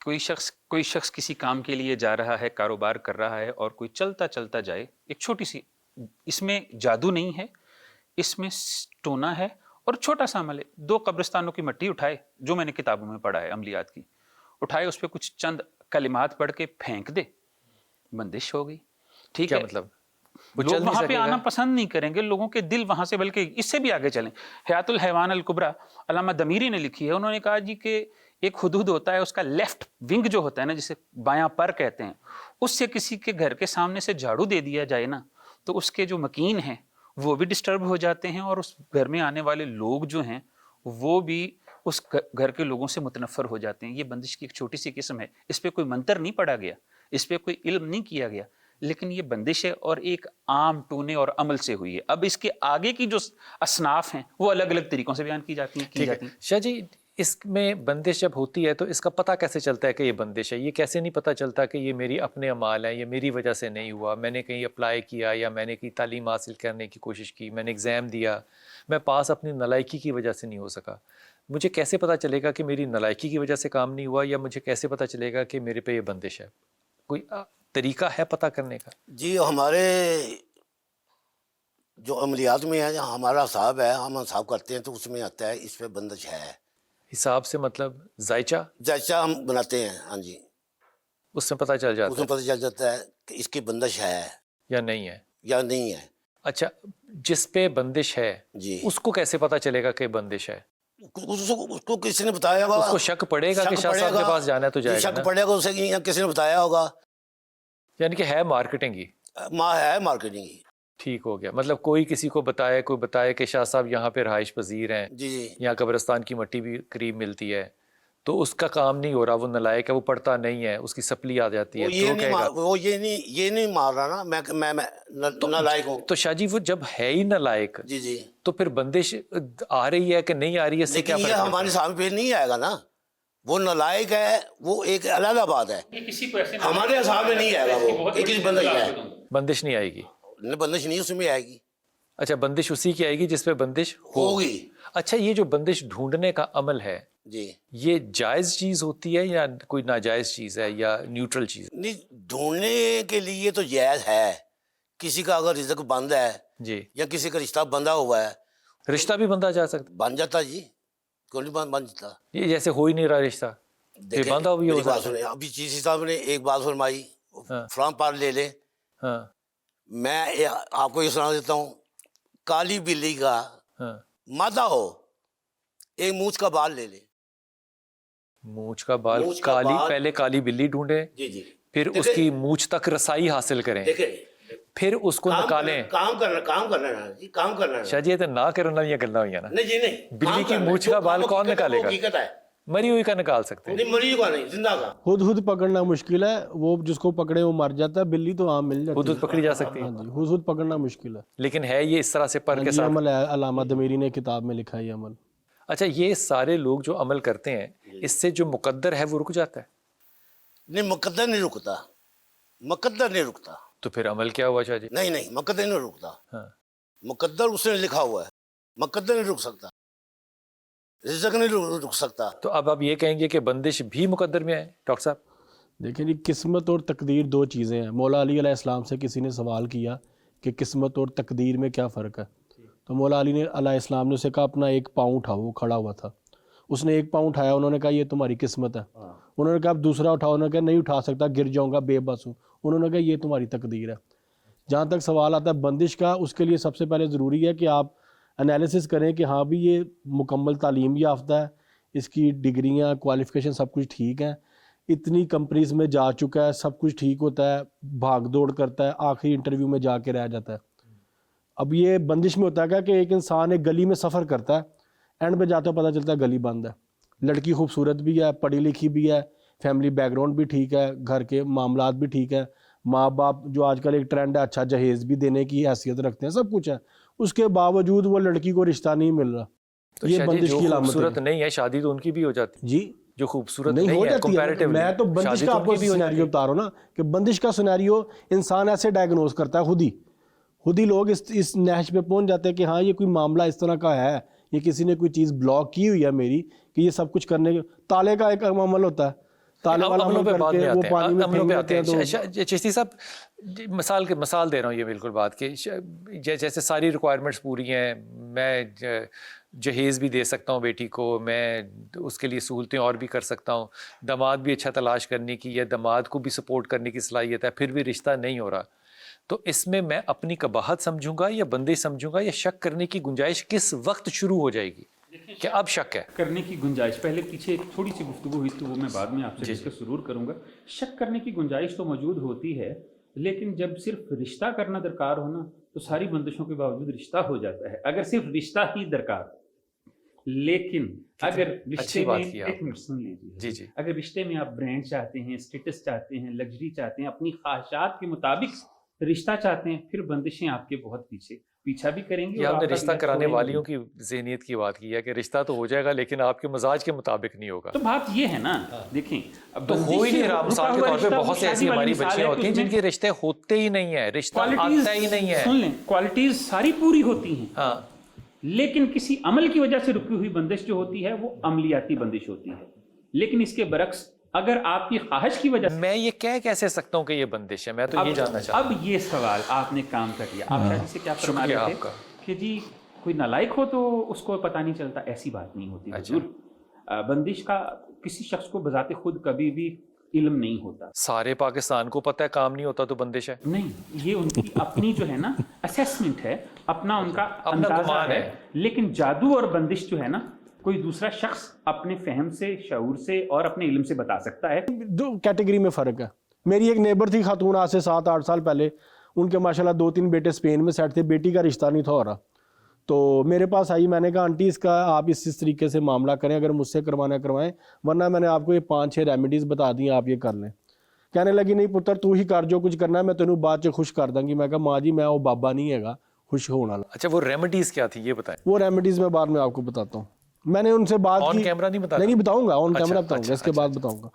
کوئی شخص کسی کام کے لیے جا رہا ہے، کاروبار کر رہا ہے، اور کوئی چلتا چلتا جائے، ایک چھوٹی سی، اس میں جادو نہیں ہے، اس میں ٹونا ہے اور چھوٹا سا عمل ہے. 2 قبرستانوں کی مٹی اٹھائے، جو میں نے کتابوں میں پڑھا ہے عملیات کی، اٹھائے، اس پہ کچھ چند کلمات پڑھ کے پھینک دے، بندش ہو گئی. ٹھیک کیا ہے، مطلب لوگ وہاں پہ آنا پسند نہیں کریں گے، لوگوں کے دل وہاں سے، بلکہ اس سے بھی آگے چلیں. حیات الحیوان الکبریٰ علامہ دمیری نے لکھی ہے، انہوں نے کہا جی کہ ایک حدود ہوتا ہے، اس کا لیفٹ ونگ جو ہوتا ہے نا، جسے بایاں پر کہتے ہیں، اس سے کسی کے گھر کے سامنے سے جھاڑو دے دیا جائے نا، تو اس کے جو مکین ہیں وہ بھی ڈسٹرب ہو جاتے ہیں، اور اس گھر میں آنے والے لوگ جو ہیں وہ بھی اس گھر کے لوگوں سے متنفر ہو جاتے ہیں. یہ بندش کی ایک چھوٹی سی قسم ہے، اس پہ کوئی منتر نہیں پڑھا گیا، اس پہ کوئی علم نہیں کیا گیا، لیکن یہ بندش ہے اور ایک عام ٹونے اور عمل سے ہوئی ہے. اب اس کے آگے کی جو اصناف ہیں وہ الگ الگ طریقوں سے بیان کی جاتی ہیں. شاہ جی، اس میں بندش جب ہوتی ہے تو اس کا پتہ کیسے چلتا ہے کہ یہ بندش ہے؟ یہ کیسے نہیں پتہ چلتا کہ یہ میری اپنے اعمال ہیں، یہ میری وجہ سے نہیں ہوا، میں نے کہیں اپلائی کیا یا میں نے کہیں تعلیم حاصل کرنے کی کوشش کی، میں نے ایگزام دیا، میں پاس اپنی نالائکی کی وجہ سے نہیں ہو سکا. مجھے کیسے پتہ چلے گا کہ میری نالائکی کی وجہ سے کام نہیں ہوا، یا مجھے کیسے پتہ چلے گا کہ میرے پہ یہ بندش ہے؟ کوئی طریقہ ہے پتہ کرنے کا؟ جی، ہمارے جو عملیات میں ہے، ہمارا حساب ہے، ہم حساب کرتے ہیں تو اس میں آتا ہے اس پہ بندش ہے. حساب سے مطلب ذائچہ ہم بناتے ہیں، ہاں جی، اس سے پتہ چل جاتا اس میں پتہ چل جاتا ہے کہ اس کی بندش ہے یا نہیں ہے. یا نہیں ہے. اچھا، جس پہ بندش ہے جی، اس کو کیسے پتہ چلے گا کہ بندش ہے؟ اس کو کسی نے بتایا ہوگا، اس کو شک پڑے گا کہ شاہ صاحب کے پاس جانا ہے تو جائے گا نا؟ شک پڑے گا اسے، یا کسی نے بتایا ہوگا. یعنی کہ ہے مارکیٹنگ ہی، ہے مارکیٹنگ ہی. ٹھیک ہو گیا. مطلب کوئی کسی کو بتائے، کوئی بتائے کہ شاہ صاحب یہاں پہ رہائش پذیر ہیں، جی جی، یہاں قبرستان کی مٹی بھی قریب ملتی ہے، تو اس کا کام نہیں ہو رہا، وہ نالائق ہے، وہ پڑھتا نہیں ہے، اس کی سپلی آ جاتی ہے، وہ یہ نہیں مار رہا نا، میں نالائق ہوں. تو شاہ جی وہ جب ہے ہی نالائق، جی جی، تو پھر بندش آ رہی ہے کہ نہیں آ رہی ہے، اس سے کیا لیکن یہ فرق ہمارے سامنے پہ نہیں آئے گا نا. وہ نالائق ہے، وہ ایک علیحدہ بات ہے، ہمارے حساب میں نہیں آئے گا. وہ ایک ہی بندش ہے، بندش نہیں آئے گی. بندش نہیں اس میں آئے گی. اچھا، بندش اسی کی آئے گی جس پہ بندش ہوگی. اچھا، یہ جو بندش ڈھونڈنے کا عمل ہے، جی، یہ جائز چیز ہوتی ہے یا کوئی ناجائز چیز ہے یا نیوٹرل چیز؟ نہیں، ڈھونڈنے کے لیے تو جائز ہے. کسی کا اگر رزق بند ہے جی، یا کسی کا رشتہ بندھا ہوا ہے، رشتہ بھی بندھا جا سکتا؟ بن جاتا. جی، کیوں نہیں بن جاتا؟ یہ جیسے ہو ہی نہیں رہا رشتہ، یہ باندھا بھی ہو میری بات سکتا ہے. سنیں، ابھی چیسی صاحب نے ایک بات فرمائی، ہاں فرام پار لے لیں. ہاں میں آپ کو یہ سنا دیتا ہوں. کالی بلی کا ہاں، مادہ ہو، ایک مونچھ کا بال لے لے. مونچھ کا بال کالی، پہلے کالی بلی ڈھونڈے، جی جی، پھر اس کی مونچھ تک رسائی حاصل کریں، دیکھیں، پھر اس کو نکالیں. کام کرنا ہے جی، کام کرنا ہے. شاہ جی یہ تو نہ کرنا یہ گلا ہوئی نا. نہیں جی، نہیں، بلی کی مونچھ کا بال کون نکالے گا؟ حقیقت ہے، مری ہوئی کا نکال سکتے ہیں، نہیں مری کا نہیں، زندہ کا. خود پکڑنا مشکل ہے، وہ جس کو پکڑے وہ مر جاتا ہے. بلی تو عام مل جاتی ہے، خود پکڑی جا سکتی ہے، ہاں جی، خود پکڑنا مشکل ہے. لیکن ہے یہ اس طرح سے پر کے یہ ساتھ. عمل ہے، علامہ دمیری نے کتاب میں لکھا ہے یہ عمل. اچھا، یہ سارے لوگ جو عمل کرتے ہیں، اس سے جو مقدر ہے وہ رک جاتا ہے؟ نہیں، مقدر نہیں رکتا، مقدر نہیں رکتا. تو پھر عمل کیا ہوا شاہ جی؟ نہیں، مقدر نہیں رکتا. ہاں، مقدر اس نے لکھا ہوا ہے، مقدر نہیں رک سکتا، رزق نہیں رک سکتا. تو اب آپ یہ کہیں گے کہ بندش بھی مقدر میں ہے ڈاکٹر صاحب؟ دیکھیں جی، قسمت اور تقدیر 2 چیزیں ہیں. مولا علی علیہ السلام سے کسی نے سوال کیا کہ قسمت اور تقدیر میں کیا فرق ہے، تو مولا علی نے علیہ السلام نے اسے کہا اپنا 1 پاؤں اٹھاؤ. وہ کھڑا ہوا تھا، اس نے 1 پاؤں اٹھایا، انہوں نے کہا یہ تمہاری قسمت ہے. انہوں نے کہا اب دوسرا اٹھاؤ، انہوں نے کہا نہیں اٹھا سکتا، گر جاؤں گا، بے بس ہوں. انہوں نے کہا یہ تمہاری تقدیر ہے. جہاں تک سوال آتا ہے بندش کا، اس کے لیے سب سے پہلے ضروری ہے کہ آپ انالیسس کریں کہ ہاں بھی یہ مکمل تعلیم یافتہ ہے، اس کی ڈگریاں، کوالیفیکیشن سب کچھ ٹھیک ہے، اتنی کمپنیز میں جا چکا ہے، سب کچھ ٹھیک ہوتا ہے، بھاگ دوڑ کرتا ہے، آخری انٹرویو میں جا کے رہ جاتا ہے. اب یہ بندش میں ہوتا ہے کہ ایک انسان ایک گلی میں سفر کرتا ہے، اینڈ پہ جاتا ہے پتہ چلتا ہے گلی بند ہے. لڑکی خوبصورت بھی ہے، پڑھی لکھی بھی ہے، فیملی بیک گراؤنڈ بھی ٹھیک ہے، گھر کے معاملات بھی ٹھیک ہے، ماں باپ جو آج کل ایک ٹرینڈ ہے اچھا جہیز بھی دینے کی حیثیت رکھتے ہیں، سب کچھ ہے. اس کے باوجود وہ لڑکی کو رشتہ نہیں مل رہا. تو یہ بندش جو کی علامت خوبصورت ہے. نہیں ہے شادی تو ان کی بھی ہو جاتی جی، جو خوبصورت نہیں ہو ہے جاتی ہے. comparatively، میں تو بندش شادی کا تو آپ ان کو کی بھی ہو جاتی سینیریو بتا رہا ہوں نا کہ بندش کا سینیریو انسان ایسے ڈائگنوز کرتا ہے، خود ہی لوگ اس نہج پہ پہنچ جاتے ہیں کہ ہاں یہ کوئی معاملہ اس طرح کا ہے، یہ کسی نے کوئی چیز بلاک کی ہوئی ہے میری کہ یہ سب کچھ کرنے کے. تالے کا ایک عمل ہوتا ہے، ताले वाला अमलों अमल पे बाद करके में वो आते हैं, पानी में अमलों पे फेंक आते देते हैं। हैं तो चिश्ती साहब मिसाल दे रहा हूँ ये बिल्कुल बात कि जैसे सारी रिक्वायरमेंट्स पूरी हैं, मैं जहेज़ भी दे सकता हूँ बेटी को, मैं उसके लिए सहूलतें और भी कर सकता हूँ, दामाद भी अच्छा तलाश करने की या दामाद को भी सपोर्ट करने की सलाहियत है, फिर भी रिश्ता नहीं हो रहा, तो इसमें मैं अपनी कबाहत समझूंगा या बंदिश समझूंगा या शक करने की गुंजाइश किस वक्त शुरू हो जाएगी कि अब शक है? करने की गुंजाइश, पहले पीछे एक थोड़ी सी गुफ्तगू हुई थी, वो मैं बाद में आपसे डिस्कस जरूर करूंगा। शक करने की गुंजाइश तो मौजूद होती है, लेकिन जब सिर्फ रिश्ता करना दरकार हो ना, तो सारी बंदिशों के बावजूद रिश्ता हो जाता है, अगर सिर्फ रिश्ता ही दरकार। लेकिन अगर रिश्ते में, एक मिनट सुन लीजिए जी जी, अगर रिश्ते में आप ब्रांड चाहते हैं, स्टेटस चाहते हैं, लग्जरी चाहते हैं, अपनी ख्वाहिशात के मुताबिक रिश्ता चाहते हैं, फिर बंदिशें आपके बहुत पीछा भी करेंगी। ये आपने रिश्ता कराने वालियों की ज़हनियत की बात की है कि रिश्ता तो हो जाएगा लेकिन आपके मजाज के मुताबिक नहीं होगा। तो बात ये है ना, देखें अब तो हो ही नहीं रहा। मिसाल के तौर पे बहुत सी ऐसी हमारी बच्चियां होती हैं जिनके रिश्ते होते ही नहीं है, रिश्ता आता ही नहीं है। सुन लें, क्वालिटीज सारी पूरी होती हैं, हाँ, लेकिन किसी अमल की वजह से रुकी हुई बंदिश जो होती है वो अमलियाती बंदिश होती है। लेकिन इसके बरक्स अगर आपकी ख्वाहिश की वजह से, मैं ये कैसे सकता हूँ कि ये बंदिश है, मैं तो ये जानना चाहता हूँ। अब ये सवाल आपने काम कर लिया। आप शायद से क्या फरमा रहे थे कि जी कोई नालायक हो तो उसको पता नहीं चलता, ऐसी बात नहीं होती हुजूर। बंदिश का किसी शख्स को बजाते खुद कभी भी इल्म नहीं होता। सारे पाकिस्तान को पता है काम नहीं होता तो बंदिश है? नहीं, ये उनकी अपनी जो है ना असेसमेंट है, अपना उनका अंदाजा है। लेकिन जादू और बंदिश जो है ना, कोई दूसरा शख्स अपने फहम से, शऊर से और अपने इल्म से बता सकता है। दो कैटेगरी में फ़र्क है। मेरी एक नेबर थी खातून, आज से 7-8 साल पहले, उनके माशाल्लाह 2-3 बेटे स्पेन में सेट थे, बेटी का रिश्ता नहीं था हो रहा, तो मेरे पास आई। मैंने कहा आंटी इसका आप इस तरीके से मामला करें, अगर मुझसे करवाना करवाएं, वरना मैंने आपको ये 5-6 रेमेडीज़ बता दी, आप ये कर लें। कहने लगी नहीं पुत्र तू ही कर, जो कुछ करना है मैं तेनों बाद च खुश कर दूंगी। मैं कहा माँ जी मैं वो बाबा नहीं है खुश होने वाला। अच्छा, वो रेमेडीज क्या थी ये बताएं। वो रेमेडीज़ मैं बाद में आपको बताता हूँ। मैंने उनसे बात की, ऑन कैमरा नहीं बताना? नहीं बताऊंगा, ऑन कैमरा बताऊंगा, इसके बाद बताऊंगा।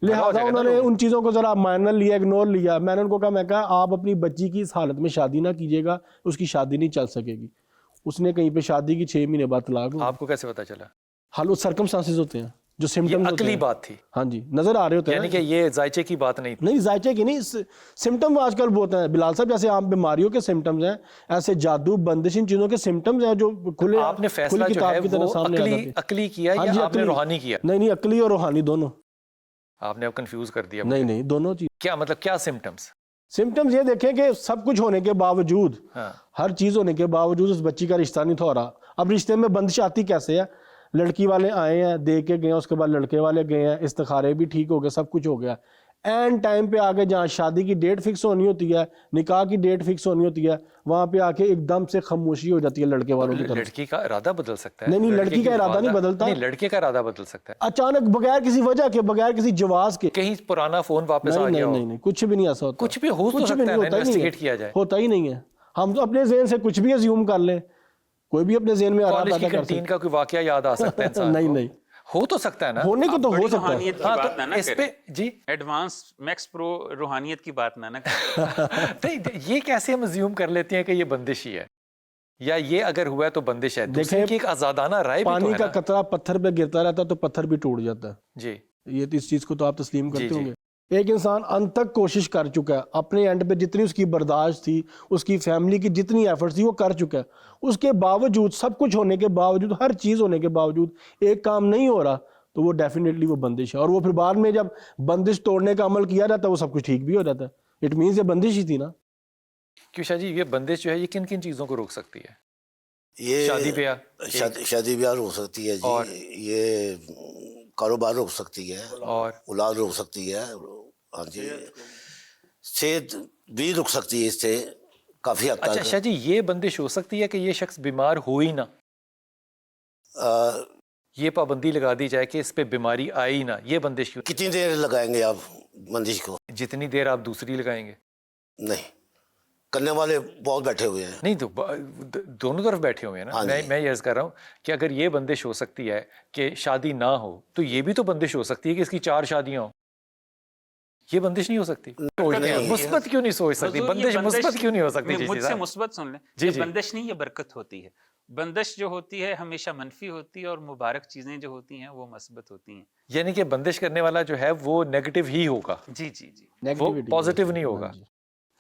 लिहाजा उन्होंने उन चीज़ों को ज़रा माइनर लिया, इग्नोर लिया। मैंने उनको कहा, मैं कहा आप अपनी बच्ची की इस हालत में शादी ना कीजिएगा, उसकी शादी नहीं चल सकेगी। उसने कहीं पे शादी की 6 महीने बाद तलाक हो। आपको कैसे पता चला? हाल वो सर्कमस्टांसेस होते हैं जो सिम्टम्स होते अकली हैं। बात थी, हाँ जी, नजर आ रहे होते हैं, यानी कि ये जायचे की बात नहीं थी। नहीं जायचे की नहीं, सिम्टम आजकल बहुत हैं बिलाल साहब, जैसे आम बीमारियों के सिम्टम्स हैं, ऐसे जादू बंदिश इन चीजों के सिम्टम्स हैं जो खुले आपने फैसला जो है वो अकली किया या आपने रूहानी किया? नहीं, अकली और रूहानी दोनों। आपने अब कंफ्यूज कर दिया। नहीं, दोनों चीज। क्या मतलब, क्या सिम्टम्स? सिम्टम्स ये देखें कि सब कुछ होने के बावजूद, हर चीज होने के बावजूद उस बच्ची का रिश्ता नहीं हो रहा। अब रिश्ते में बंदिश आती कैसे है? लड़की वाले आए हैं, दे के गए, उसके बाद लड़के वाले गए हैं, इस्तिखारे भी ठीक हो गए, सब कुछ हो गया। एंड टाइम पे आके जहाँ शादी की डेट फिक्स होनी होती है, निकाह की डेट फिक्स होनी होती है, वहाँ पे आके एकदम से खामोशी हो जाती है लड़के वालों की तरफ। लड़की का इरादा बदल सकता है? नहीं, लड़की का इरादा नहीं बदलता। नहीं, लड़के का इरादा बदल सकता है अचानक, बगैर किसी वजह के, बगैर किसी जवाज के। कहीं पुराना फोन वापस आ गया हो? नहीं, कुछ भी नहीं ऐसा होता। कुछ भी हो सकता है, इन्वेस्टिगेट किया जाए। होता ही नहीं है। हम तो अपने ज़हन से कुछ भी अज्यूम कर लें, कोई भी अपने ज़हन में कॉलेज की कैंटीन का कोई वाकया याद आ सकता है इंसान को? नहीं, हो तो सकता है ना, होने को तो हो सकता है। रूहानियत की बात ना इस पे जी, एडवांस मैक्स प्रो रूहानियत की बात ना नहीं, ये कैसे हम अज्यूम कर लेते हैं कि ये बंदिश ही है, या ये अगर हुआ है तो बंदिश है? दूसरे की एक आजादाना राय भी तो है ना। पानी का कतरा पत्थर पे गिरता रहता है तो पत्थर भी टूट जाता है जी। ये तो इस चीज को तो आप तस्लीम करते होंगे। एक इंसान अंत तक कोशिश कर चुका है, अपने एंड पे जितनी उसकी बर्दाश्त थी, उसकी फैमिली की जितनी एफर्ट्स थी वो कर चुका है, उसके बावजूद, सब कुछ होने के बावजूद, हर चीज़ होने के बावजूद एक काम नहीं हो रहा, तो वो डेफिनेटली वो बंदिश है। और वो फिर बाद में जब बंदिश तोड़ने का अमल किया जाता है वो सब कुछ ठीक भी हो जाता है। इट मीन्स ये बंदिश ही थी ना। क्यों शाह जी, ये बंदिश जो है ये किन किन चीज़ों को रोक सकती है? ये शादी ब्याह, शादी ब्याह रोक सकती है जी, ये कारोबार रोक सकती है, और औलाद रोक सकती है, हाँ जी, सेहत भी रुक सकती है इससे काफ़ी हद तक। अच्छा शाह जी, ये बंदिश हो सकती है कि ये शख्स बीमार हो ही ना, ये पाबंदी लगा दी जाए कि इस पे बीमारी आई ही ना, ये बंदिश क्यों? कितनी देर लगाएंगे आप बंदिश को? जितनी देर आप दूसरी लगाएंगे। नहीं, करने वाले बहुत बैठे हुए हैं। नहीं, तो दोनों तरफ बैठे हुए हैं ना। मैं ये अर्ज कर रहा हूँ कि अगर ये बंदिश हो सकती है कि शादी ना हो, तो ये भी तो बंदिश हो सकती है कि इसकी 4 शादियां हो। ये बंदिश नहीं हो सकती? मुस्बत क्यों नहीं सोच सकती? बंदिश मुस्बत क्यों नहीं हो सकती? मुझसे मुस्बत सुन लें, ये बंदिश नहीं, ये बरकत होती है। बंदिश जो होती है हमेशा मनफी होती है और मुबारक चीजें जो होती हैं वो मस्बत होती हैं। यानी कि बंदिश करने वाला जो है वो नेगेटिव ही होगा, जी जी जी। वो नेगेटिविटी पॉजिटिव नहीं होगा।